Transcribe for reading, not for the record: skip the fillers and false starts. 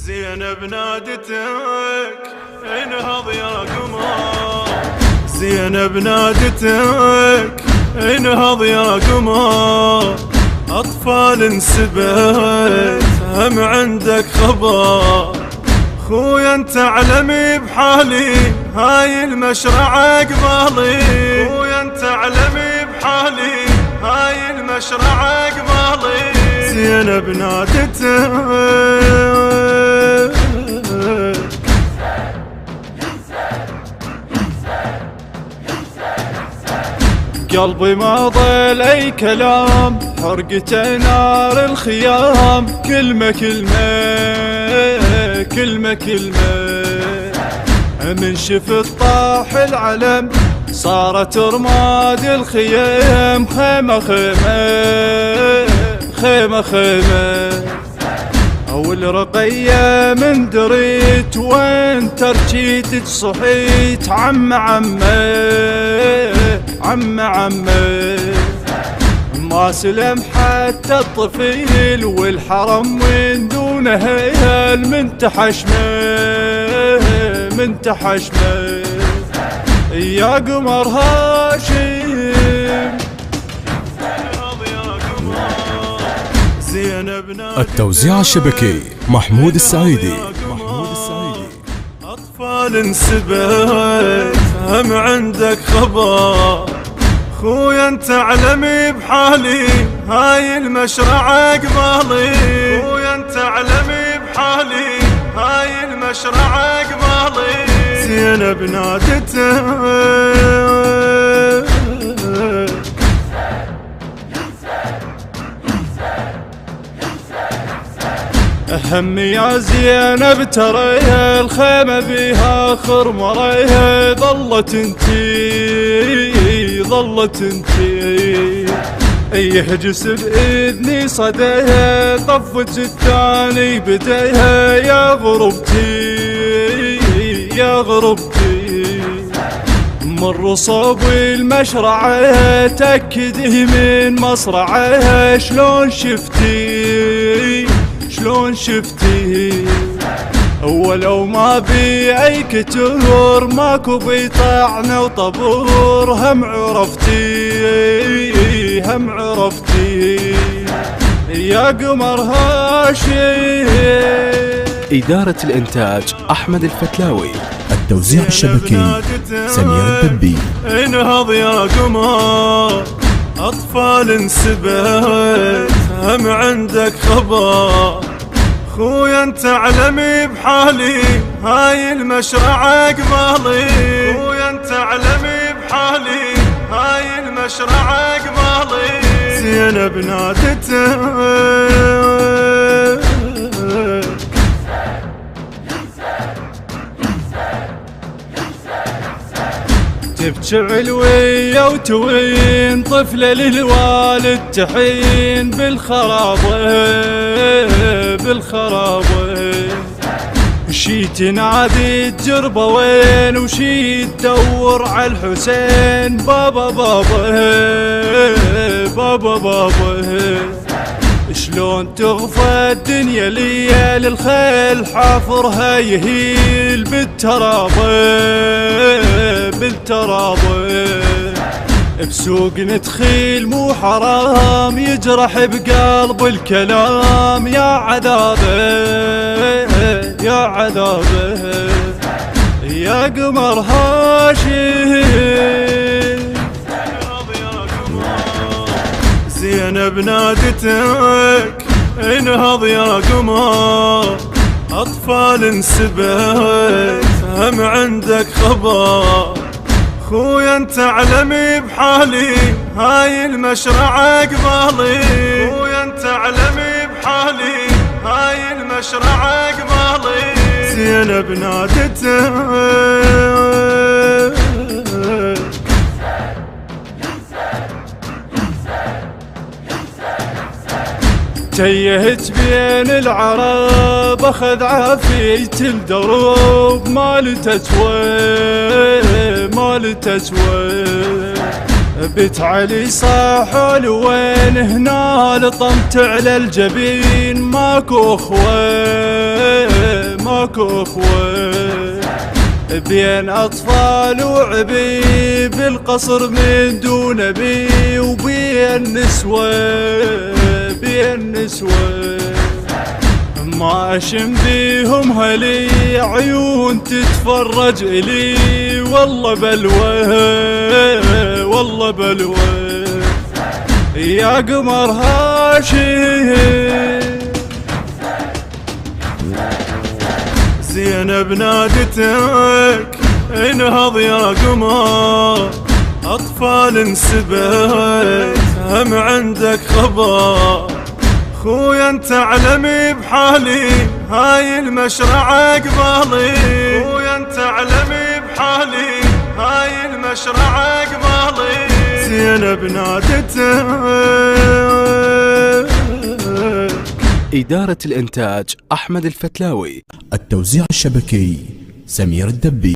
زينب نادتك انهض يا قمر، زينب نادتك انهض يا قمر، أطفال انسبت هم عندك خبر، خويا انت علمي بحالي هاي المشرعة قبالي، خويا انت علمي بحالي هاي المشرعة قبالي. زينب نادتك قلبي ما ضل اي كلام، حرقته نار الخيام، كلمة كلمة كلمة كلمة، من شفت طاح العلم صارت رماد الخيام، خيمة خيمة خيمة خيمة، أول رقية من دريت وانت رجيت صحيت، عم عم ما سلم حتى الطفيل، والحرم وين دونه هيل من تحشمه يا قمر هاشم. التوزيع الشبكي محمود السعيدي. أطفال انسبت هم عندك خبر، خويا انت علمي بحالي هاي المشرعة قبالي، خويا انت علمي بحالي هاي المشرعة قبالي. زينب نادتك هم يا زينب تريها الخيمة بيها خرمريها، ظلت انتي يهجس بإذني صديها، طفت الثاني بديها يا غربتي من رصوب المشرعة، تأكدي من مصرعها شلون شفتي ولو ما بي اي كتور ماكو بي طعن وطبور، هم عرفتي يا قمر هاشم. إدارة الإنتاج أحمد الفتلاوي، التوزيع الشبكي سمير الدبي. انهض يا قمر، أطفال انسبت هم عندك خبر، خويا انت علمي بحالي هاي المشرعة قبالي، خويا انت علمي بحالي هاي المشرعة قبالي. زينب نادتك تبكي علوية وتوين طفلة للوالد تحين بالخرابة، شي تنادي الجربة وين، وشي تدور على الحسين، بابا شلون تغفى الدنيا ليا للخيل حافرها يهيل بالترابة، بسوق نتخيل مو حرام يجرح بقلب الكلام، يا عذابه يا قمر هاشم. زينب نادتك انهض يا قمر، أطفال انسبت هم عندك خبر، خويا انت علمي بحالي هاي المشرعة قبالي، خويا انت علمي بحالي هاي المشرعة قبالي. زينب نادتك تيهت بين العرب، اخذ عافية الدروب مال تسوى، بيت علي صاحوا وين هنا لطمت على الجبين، ماكو اخوة ماكو اخوة بين اطفال وعبيب القصر من دون ابي وبين نسوة ما اشم بيهم هلي عيون تتفرج الي والله بلوى يا قمر هاشم زينب نادتك انهض يا قمر اطفال انسبت هم عندك خبر خويا انت علمي بحالي هاي المشرعة قبالي خويا انت علمي بحالي هاي المشرعة قبالي زينب نادتك. إدارة الإنتاج أحمد الفتلاوي. التوزيع الشبكي سمير الدبي.